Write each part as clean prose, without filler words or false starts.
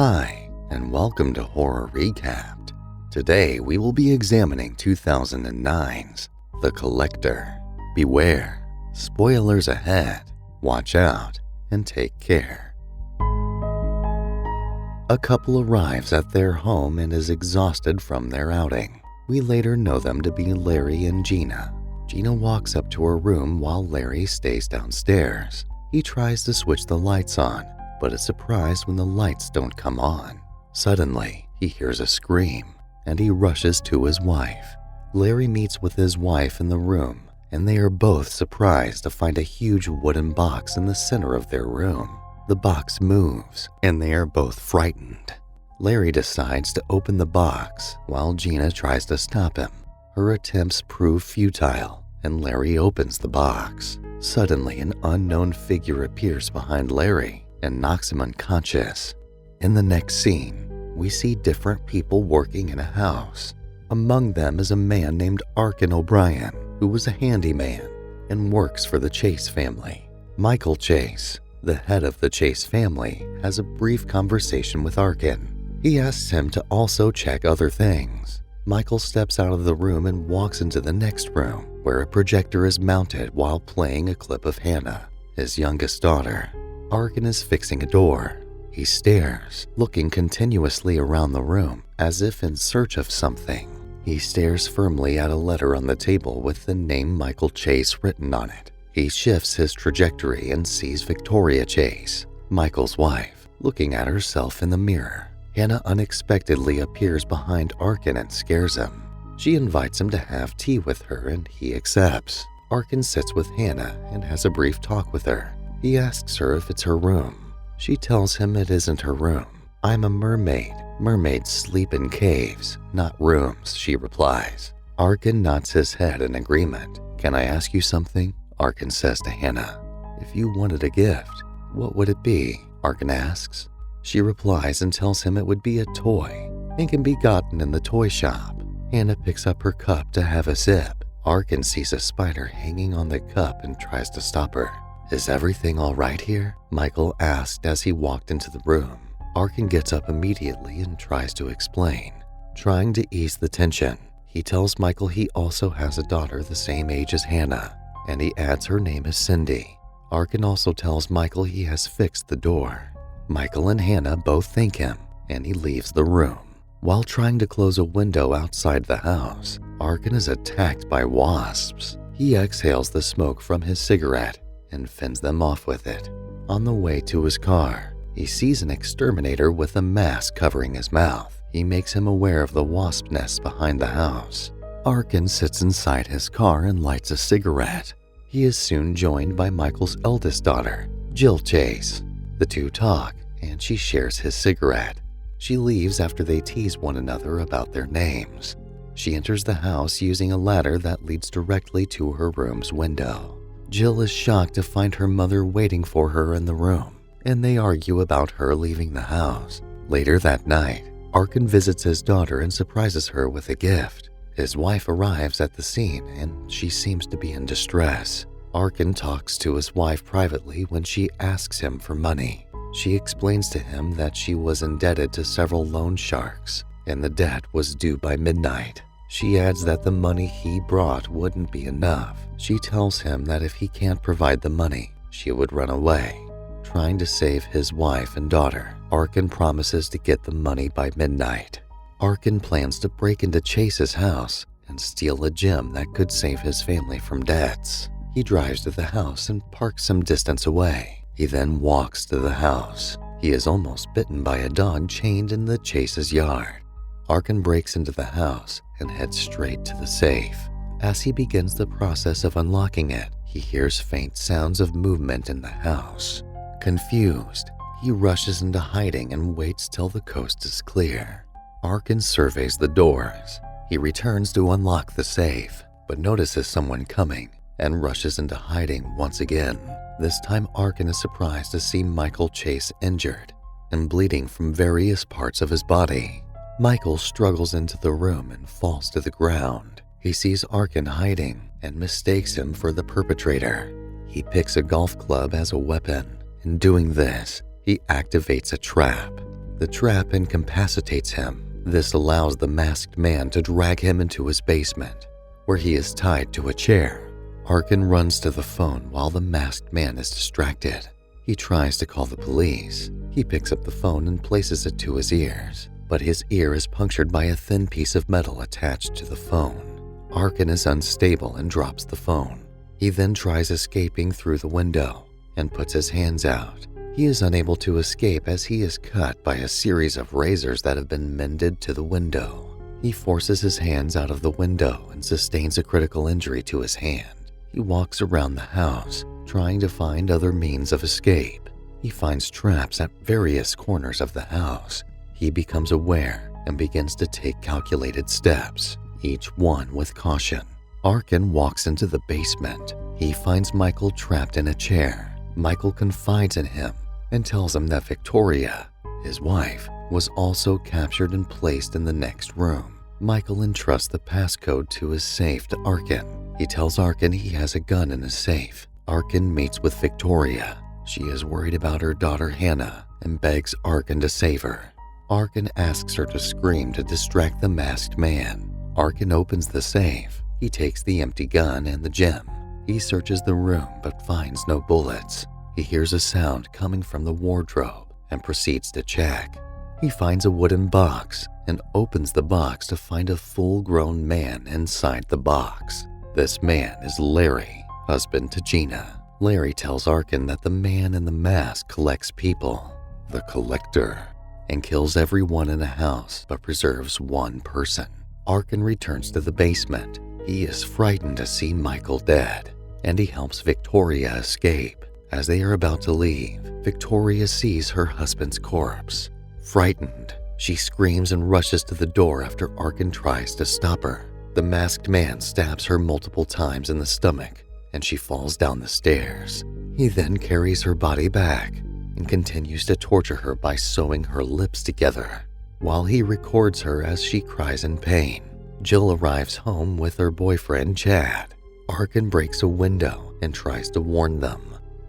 Hi, and welcome to Horror Recapped. Today we will be examining 2009's The Collector. Beware, spoilers ahead, watch out, and take care. A couple arrives at their home and is exhausted from their outing. We later know them to be Larry and Gina. Gina walks up to her room while Larry stays downstairs. He tries to switch the lights on, but is surprised when the lights don't come on. Suddenly, he hears a scream, and he rushes to his wife. Larry meets with his wife in the room, and they are both surprised to find a huge wooden box in the center of their room. The box moves, and they are both frightened. Larry decides to open the box, while Gina tries to stop him. Her attempts prove futile, and Larry opens the box. Suddenly, an unknown figure appears behind Larry and knocks him unconscious. In the next scene, we see different people working in a house. Among them is a man named Arkin O'Brien, who was a handyman and works for the Chase family. Michael Chase, the head of the Chase family, has a brief conversation with Arkin. He asks him to also check other things. Michael steps out of the room and walks into the next room, where a projector is mounted while playing a clip of Hannah, his youngest daughter. Arkin is fixing a door. He stares, looking continuously around the room as if in search of something. He stares firmly at a letter on the table with the name Michael Chase written on it. He shifts his trajectory and sees Victoria Chase, Michael's wife, looking at herself in the mirror. Hannah unexpectedly appears behind Arkin and scares him. She invites him to have tea with her and he accepts. Arkin sits with Hannah and has a brief talk with her. He asks her if it's her room. She tells him it isn't her room. "I'm a mermaid. Mermaids sleep in caves, not rooms," she replies. Arkin nods his head in agreement. "Can I ask you something?" Arkin says to Hannah. "If you wanted a gift, what would it be?" Arkin asks. She replies and tells him it would be a toy and can be gotten in the toy shop. Hannah picks up her cup to have a sip. Arkin sees a spider hanging on the cup and tries to stop her. "Is everything all right here?" Michael asked as he walked into the room. Arkin gets up immediately and tries to explain. Trying to ease the tension, he tells Michael he also has a daughter the same age as Hannah, and he adds her name is Cindy. Arkin also tells Michael he has fixed the door. Michael and Hannah both thank him, and he leaves the room. While trying to close a window outside the house, Arkin is attacked by wasps. He exhales the smoke from his cigarette and fends them off with it. On the way to his car, he sees an exterminator with a mask covering his mouth. He makes him aware of the wasp nests behind the house. Arkin sits inside his car and lights a cigarette. He is soon joined by Michael's eldest daughter, Jill Chase. The two talk, and she shares his cigarette. She leaves after they tease one another about their names. She enters the house using a ladder that leads directly to her room's window. Jill is shocked to find her mother waiting for her in the room, and they argue about her leaving the house. Later that night, Arkin visits his daughter and surprises her with a gift. His wife arrives at the scene, and she seems to be in distress. Arkin talks to his wife privately when she asks him for money. She explains to him that she was indebted to several loan sharks, and the debt was due by midnight. She adds that the money he brought wouldn't be enough. She tells him that if he can't provide the money, she would run away. Trying to save his wife and daughter, Arkin promises to get the money by midnight. Arkin plans to break into Chase's house and steal a gem that could save his family from debts. He drives to the house and parks some distance away. He then walks to the house. He is almost bitten by a dog chained in the Chase's yard. Arkin breaks into the house and heads straight to the safe. As he begins the process of unlocking it, he hears faint sounds of movement in the house. Confused, he rushes into hiding and waits till the coast is clear. Arkin surveys the doors. He returns to unlock the safe, but notices someone coming and rushes into hiding once again. This time Arkin is surprised to see Michael Chase injured and bleeding from various parts of his body. Michael struggles into the room and falls to the ground. He sees Arkin hiding and mistakes him for the perpetrator. He picks a golf club as a weapon. In doing this, he activates a trap. The trap incapacitates him. This allows the masked man to drag him into his basement, where he is tied to a chair. Arkin runs to the phone while the masked man is distracted. He tries to call the police. He picks up the phone and places it to his ears, but his ear is punctured by a thin piece of metal attached to the phone. Arkin is unstable and drops the phone. He then tries escaping through the window and puts his hands out. He is unable to escape as he is cut by a series of razors that have been mended to the window. He forces his hands out of the window and sustains a critical injury to his hand. He walks around the house, trying to find other means of escape. He finds traps at various corners of the house. He becomes aware and begins to take calculated steps, each one with caution. Arkin walks into the basement. He finds Michael trapped in a chair. Michael confides in him and tells him that Victoria, his wife, was also captured and placed in the next room. Michael entrusts the passcode to his safe to Arkin. He tells Arkin he has a gun in his safe. Arkin meets with Victoria. She is worried about her daughter Hannah and begs Arkin to save her. Arkin asks her to scream to distract the masked man. Arkin opens the safe. He takes the empty gun and the gem. He searches the room but finds no bullets. He hears a sound coming from the wardrobe and proceeds to check. He finds a wooden box and opens the box to find a full-grown man inside the box. This man is Larry, husband to Gina. Larry tells Arkin that the man in the mask collects people, the collector, and kills everyone in the house but preserves one person. Arkin returns to the basement. He is frightened to see Michael dead, and he helps Victoria escape. As they are about to leave, Victoria sees her husband's corpse. Frightened, she screams and rushes to the door after Arkin tries to stop her. The masked man stabs her multiple times in the stomach, and she falls down the stairs. He then carries her body back and continues to torture her by sewing her lips together, while he records her as she cries in pain. Jill arrives home with her boyfriend, Chad. Arkin breaks a window and tries to warn them.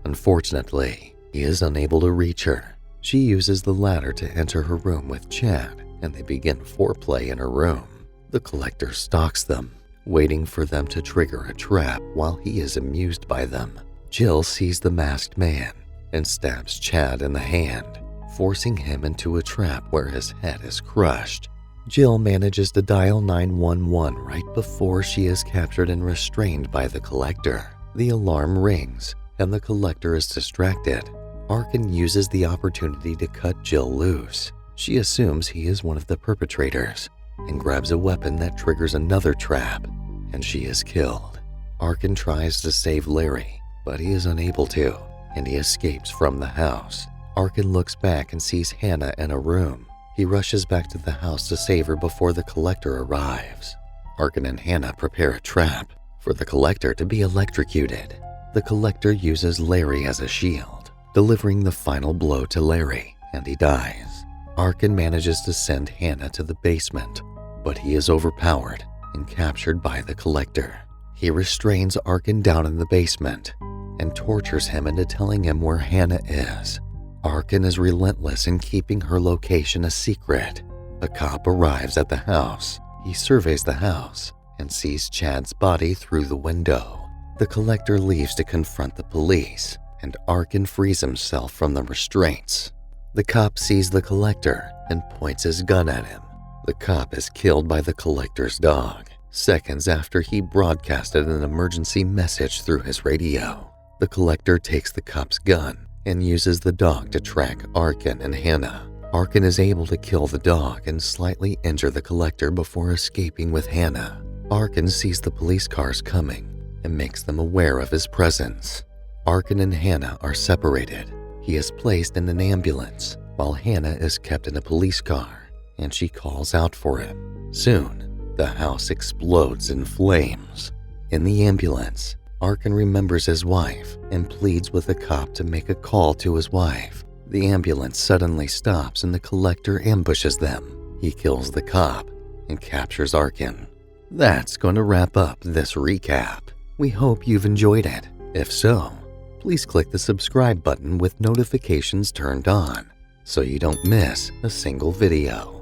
Unfortunately, he is unable to reach her. She uses the ladder to enter her room with Chad, and they begin foreplay in her room. The collector stalks them, waiting for them to trigger a trap while he is amused by them. Jill sees the masked man and stabs Chad in the hand, forcing him into a trap where his head is crushed. Jill manages to dial 911 right before she is captured and restrained by the collector. The alarm rings, and the collector is distracted. Arkin uses the opportunity to cut Jill loose. She assumes he is one of the perpetrators and grabs a weapon that triggers another trap, and she is killed. Arkin tries to save Larry, but he is unable to, and he escapes from the house. Arkin looks back and sees Hannah in a room. He rushes back to the house to save her before the collector arrives. Arkin and Hannah prepare a trap for the collector to be electrocuted. The collector uses Larry as a shield, delivering the final blow to Larry, and he dies. Arkin manages to send Hannah to the basement, but he is overpowered and captured by the collector. He restrains Arkin down in the basement and tortures him into telling him where Hannah is. Arkin is relentless in keeping her location a secret. A cop arrives at the house. He surveys the house and sees Chad's body through the window. The collector leaves to confront the police, and Arkin frees himself from the restraints. The cop sees the collector and points his gun at him. The cop is killed by the collector's dog, seconds after he broadcasted an emergency message through his radio. The collector takes the cop's gun and uses the dog to track Arkin and Hannah. Arkin is able to kill the dog and slightly injure the collector before escaping with Hannah. Arkin sees the police cars coming and makes them aware of his presence. Arkin and Hannah are separated. He is placed in an ambulance while Hannah is kept in a police car, and she calls out for him. Soon, the house explodes in flames. In the ambulance, Arkin remembers his wife and pleads with the cop to make a call to his wife. The ambulance suddenly stops and the collector ambushes them. He kills the cop and captures Arkin. That's going to wrap up this recap. We hope you've enjoyed it. If so, please click the subscribe button with notifications turned on so you don't miss a single video.